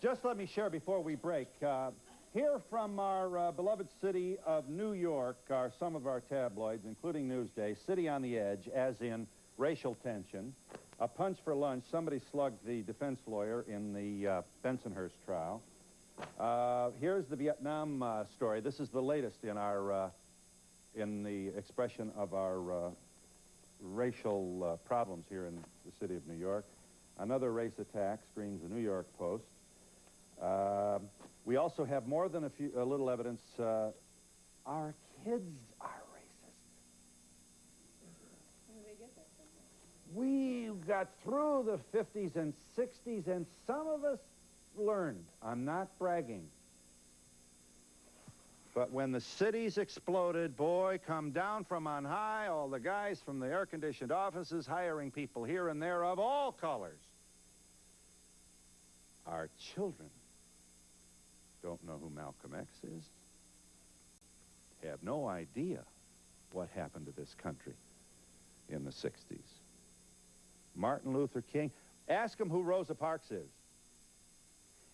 Just let me share before we break. Here from our beloved city of New York are some of our tabloids, including Newsday. City on the edge, as in racial tension. A punch for lunch. Somebody slugged the defense lawyer in the Bensonhurst trial. Here's the Vietnam story. This is the latest in our in the expression of our racial problems here in the city of New York. Another race attack, screams the New York Post. We also have more than a little evidence. Our kids are racist. Where do they get that from? We got through the 50s and 60s, and some of us learned. I'm not bragging. But when the cities exploded, boy, come down from on high, all the guys from the air-conditioned offices hiring people here and there of all colors. Our children don't know who Malcolm X is, have no idea what happened to this country in the 60s. Martin Luther King, ask them who Rosa Parks is.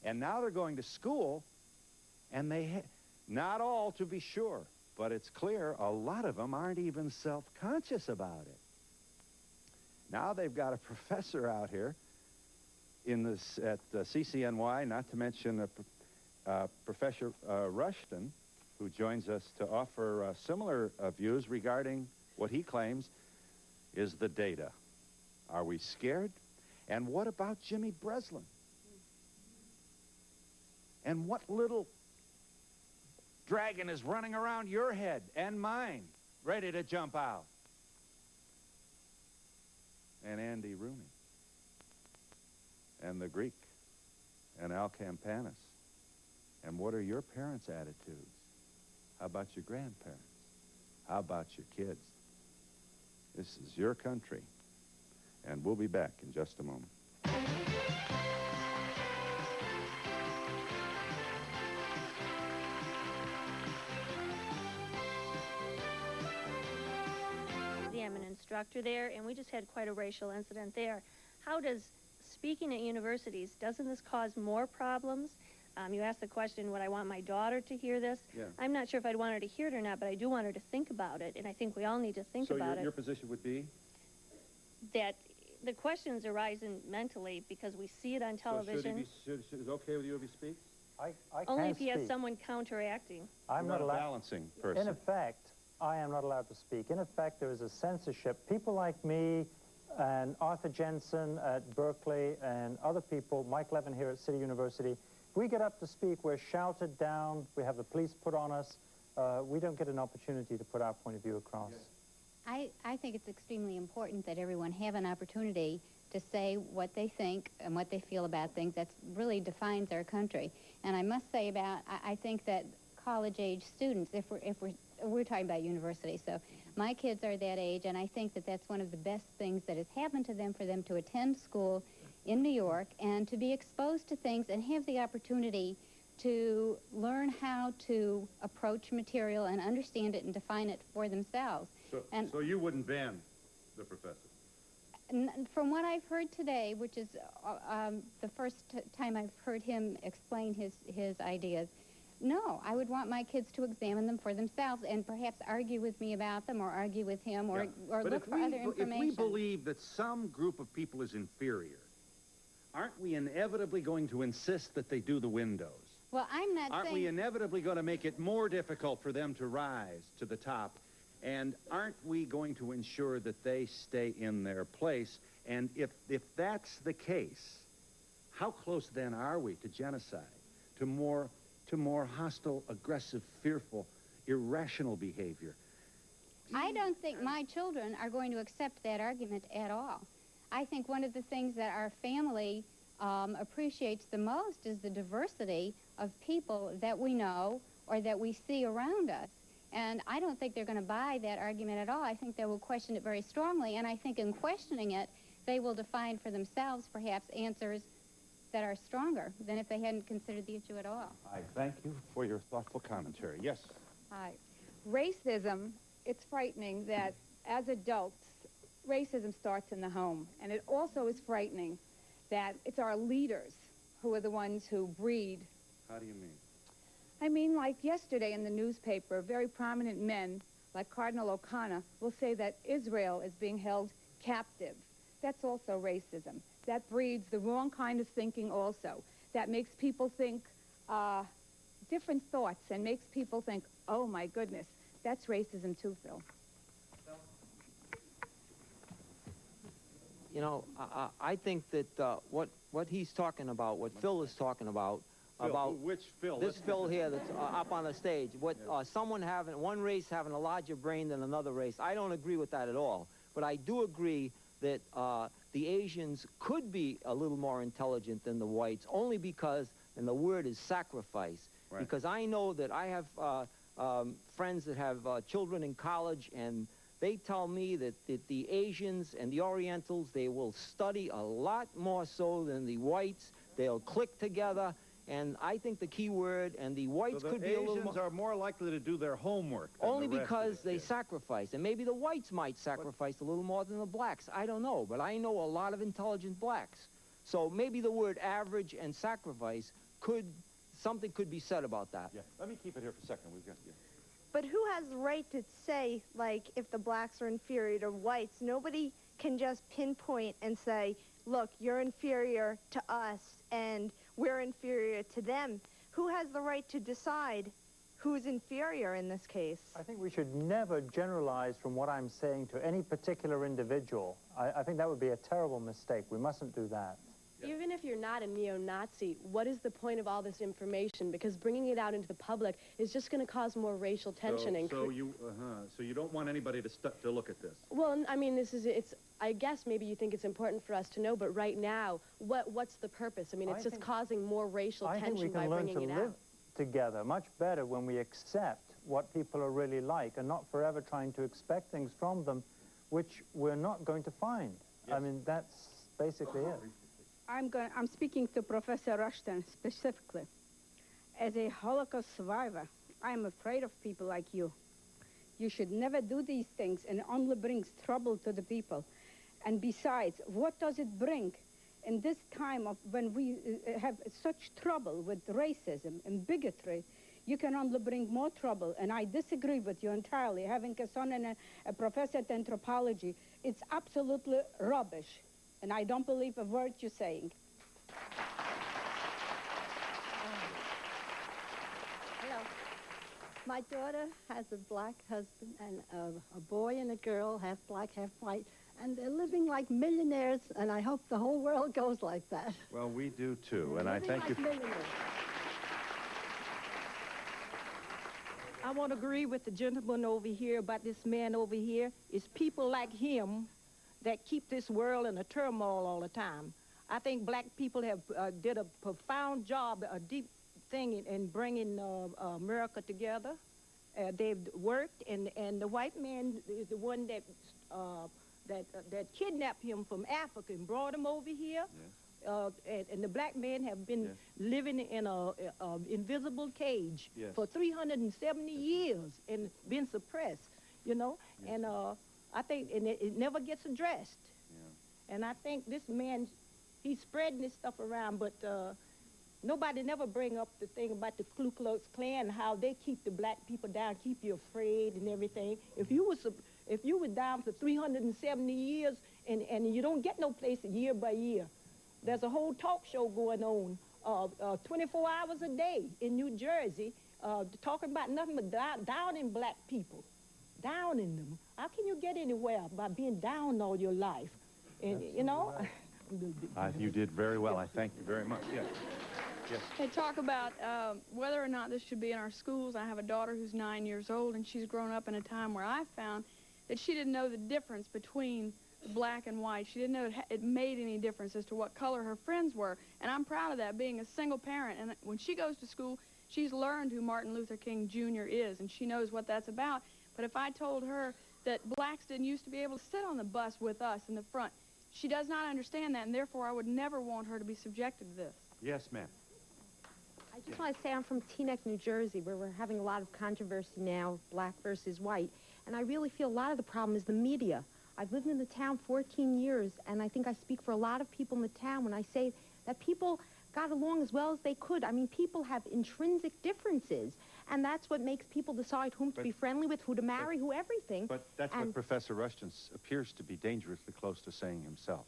And now they're going to school, and not all to be sure, but it's clear a lot of them aren't even self-conscious about it. Now they've got a professor out here at CCNY, not to mention Professor Rushton, who joins us to offer similar views regarding what he claims is the data. Are we scared? And what about Jimmy Breslin? And what little dragon is running around your head and mine, ready to jump out? And Andy Rooney. And the Greek, and Al Campanis. And what are your parents' attitudes? How about your grandparents? How about your kids? This is your country, and we'll be back in just a moment. I'm an instructor there, and we just had quite a racial incident there. How does speaking at universities, doesn't this cause more problems? You asked the question, would I want my daughter to hear this? Yeah. I'm not sure if I'd want her to hear it or not, but I do want her to think about it, and I think we all need to think about it. So your position would be? That the questions arise mentally because we see it on television. So is it okay with you if he speaks? I Only can if he has speak. someone counteracting. I'm not a allowed. balancing person. In effect, I am not allowed to speak. In effect, there is a censorship. People like me and Arthur Jensen at Berkeley and other people, Mike Levin here at City University, if we get up to speak, we're shouted down, we have the police put on us, we don't get an opportunity to put our point of view across. I think it's extremely important that everyone have an opportunity to say what they think and what they feel about things. That really defines our country. And I must say I think that college-age students, if we're talking about university, so my kids are that age, and I think that that's one of the best things that has happened to them, for them to attend school in New York and to be exposed to things and have the opportunity to learn how to approach material and understand it and define it for themselves. So you wouldn't ban the professor? From what I've heard today, which is the first time I've heard him explain his ideas, no, I would want my kids to examine them for themselves and perhaps argue with me about them or argue with him or look for other information. If we believe that some group of people is inferior, aren't we inevitably going to insist that they do the windows? Well, I'm not saying... Aren't we inevitably going to make it more difficult for them to rise to the top? And aren't we going to ensure that they stay in their place? And if that's the case, how close then are we to genocide, to more hostile, aggressive, fearful, irrational behavior? I don't think my children are going to accept that argument at all. I think one of the things that our family appreciates the most is the diversity of people that we know or that we see around us. And I don't think they're going to buy that argument at all. I think they will question it very strongly, and I think in questioning it, they will define for themselves perhaps answers that are stronger than if they hadn't considered the issue at all. I thank you for your thoughtful commentary. Yes? Hi. Racism, it's frightening that as adults, racism starts in the home. And it also is frightening that it's our leaders who are the ones who breed. How do you mean? I mean, like yesterday in the newspaper, very prominent men, like Cardinal O'Connor, will say that Israel is being held captive. That's also racism. That breeds the wrong kind of thinking also. That makes people think different thoughts and makes people think, oh my goodness, that's racism too, Phil. You know, I think that what he's talking about, what Phil is talking about Which Phil? this Phil here that's up on the stage, what someone having, one race having a larger brain than another race, I don't agree with that at all. But I do agree that the Asians could be a little more intelligent than the whites, only because, and the word is sacrifice, Right. because I know that I have friends that have children in college, and they tell me that the Asians and the Orientals, they will study a lot more so than the whites. They'll click together, and I think the key word, and the whites So the could be a little Asians more... are more likely to do their homework than Only the rest of because the they kids. sacrifice, and maybe the whites might sacrifice a little more than the blacks. I don't know, but I know a lot of intelligent blacks. So maybe the word average and sacrifice something could be said about that. Yeah, let me keep it here for a second. We've got you. But who has the right to say, like, if the blacks are inferior to whites? Nobody can just pinpoint and say, look, you're inferior to us and we're inferior to them. Who has the right to decide who's inferior in this case? I think we should never generalize from what I'm saying to any particular individual. I think that would be a terrible mistake. We mustn't do that. Even if you're not a neo-Nazi, what is the point of all this information? Because bringing it out into the public is just going to cause more racial tension. So you don't want anybody to look at this? Well, I mean, I guess maybe you think it's important for us to know, but right now, what's the purpose? I mean, it's just causing more racial tension by bringing it out. I think we can learn to live together much better when we accept what people are really like and not forever trying to expect things from them which we're not going to find. Yes. I mean, that's basically it. I'm speaking to Professor Rushton specifically. As a Holocaust survivor, I'm afraid of people like you. You should never do these things, and it only brings trouble to the people. And besides, what does it bring in this time of when we have such trouble with racism and bigotry? You can only bring more trouble, and I disagree with you entirely. Having a son and a professor at anthropology, it's absolutely rubbish. And I don't believe a word you're saying. Hello. My daughter has a black husband and a boy and a girl, half black, half white. And they're living like millionaires, and I hope the whole world goes like that. Well, we do too, and I thank you. I want to agree with the gentleman over here about this man over here. It's people like him that keep this world in a turmoil all the time. I think black people have did a profound job, a deep thing in bringing America together. They've worked, and the white man is the one that kidnapped him from Africa and brought him over here. Yes. And the black men have been living in a invisible cage for 370 years and been suppressed, you know. And I think it never gets addressed. And I think this man, he's spreading this stuff around, but nobody never bring up the thing about the Ku Klux Klan, how they keep the black people down, keep you afraid and everything. If you were down for 370 years and you don't get no place year by year, there's a whole talk show going on 24 hours a day in New Jersey talking about nothing but downing black people, downing them. How can you get anywhere by being down all your life? And, you know? You did very well. I thank you very much. Yes. Yes. They talk about whether or not this should be in our schools. I have a daughter who's 9 years old, and she's grown up in a time where I found that she didn't know the difference between black and white. She didn't know it made any difference as to what color her friends were. And I'm proud of that, being a single parent. And when she goes to school, she's learned who Martin Luther King Jr. is, and she knows what that's about. But if I told her that blacks didn't used to be able to sit on the bus with us in the front, she does not understand that, and therefore I would never want her to be subjected to this. Yes, ma'am. I just want to say I'm from Teaneck, New Jersey, where we're having a lot of controversy now, black versus white. And I really feel a lot of the problem is the media. I've lived in the town 14 years, and I think I speak for a lot of people in the town when I say that people got along as well as they could. I mean, people have intrinsic differences, and that's what makes people decide whom to be friendly with, who to marry, who everything. But that's what Professor Rushton appears to be dangerously close to saying himself.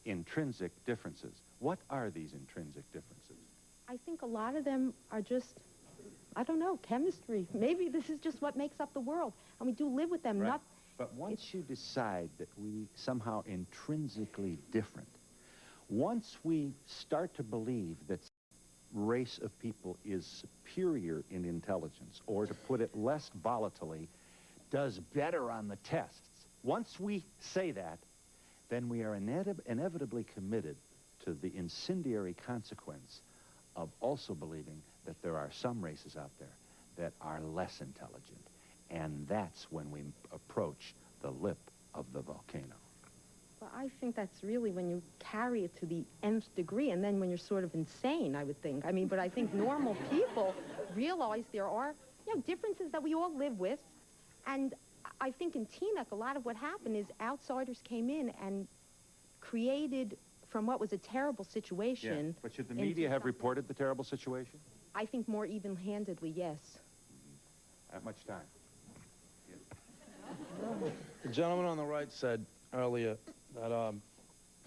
Intrinsic differences. What are these intrinsic differences? I think a lot of them are just, I don't know, chemistry. Maybe this is just what makes up the world, and we do live with them. Right. But once you decide that we somehow intrinsically different, once we start to believe that race of people is superior in intelligence, or to put it less volatilely, does better on the tests, once we say that, then we are inevitably committed to the incendiary consequence of also believing that there are some races out there that are less intelligent. And that's when we approach the lip of the volcano. Well, I think that's really when you carry it to the nth degree, and then when you're sort of insane, I would think. I mean, but I think normal people realize there are, you know, differences that we all live with. And I think in Teaneck, a lot of what happened is outsiders came in and created from what was a terrible situation. Yeah. But should the media have reported the terrible situation? I think more even-handedly, yes. That much time. The gentleman on the right said earlier that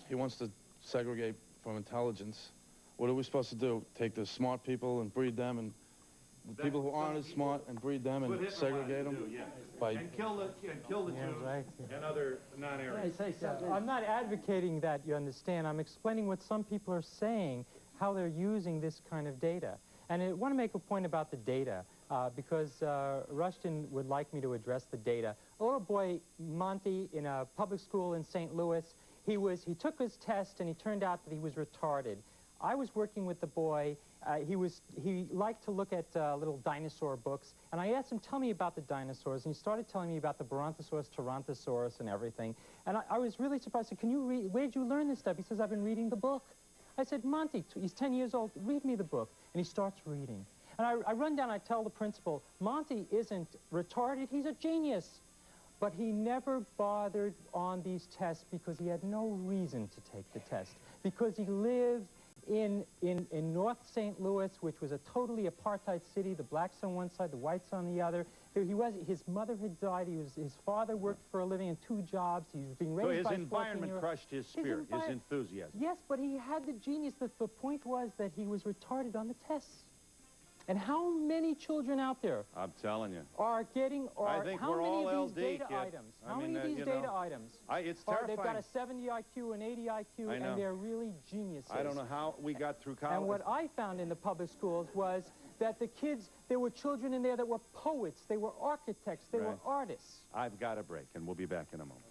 he wants to segregate from intelligence. What are we supposed to do? Take the smart people and breed them, and the people who aren't as smart and breed them and segregate them? And kill the Jews and other non-Aryans. I'm not advocating that, you understand. I'm explaining what some people are saying, how they're using this kind of data. And I want to make a point about the data, because Rushton would like me to address the data. A little boy, Monty, in a public school in St. Louis, he took his test and he turned out that he was retarded. I was working with the boy. He liked to look at little dinosaur books, and I asked him, tell me about the dinosaurs, and he started telling me about the Brontosaurus, Tyrannosaurus, and everything. And I was really surprised. I said, can you read, where did you learn this stuff? He says, I've been reading the book. I said, Monty, he's 10 years old, read me the book. And he starts reading. And I run down, I tell the principal, Monty isn't retarded, he's a genius. But he never bothered on these tests because he had no reason to take the test. Because he lived in North St. Louis, which was a totally apartheid city, the blacks on one side, the whites on the other. His mother had died, his father worked for a living in 2 jobs, he was being raised by 14-year-olds. So his environment crushed his spirit, his enthusiasm. Yes, but he had the genius. The point was that he was retarded on the tests. And how many children out there I'm telling you are getting, I think how we're many all of these LD, data kid. items? I How mean, many of these data items? It's terrifying. They've got a 70 IQ, an 80 IQ, and they're really geniuses. I don't know how we got through college. And what I found in the public schools was that the kids, there were children in there that were poets, they were architects, they were artists. I've got a break, and we'll be back in a moment.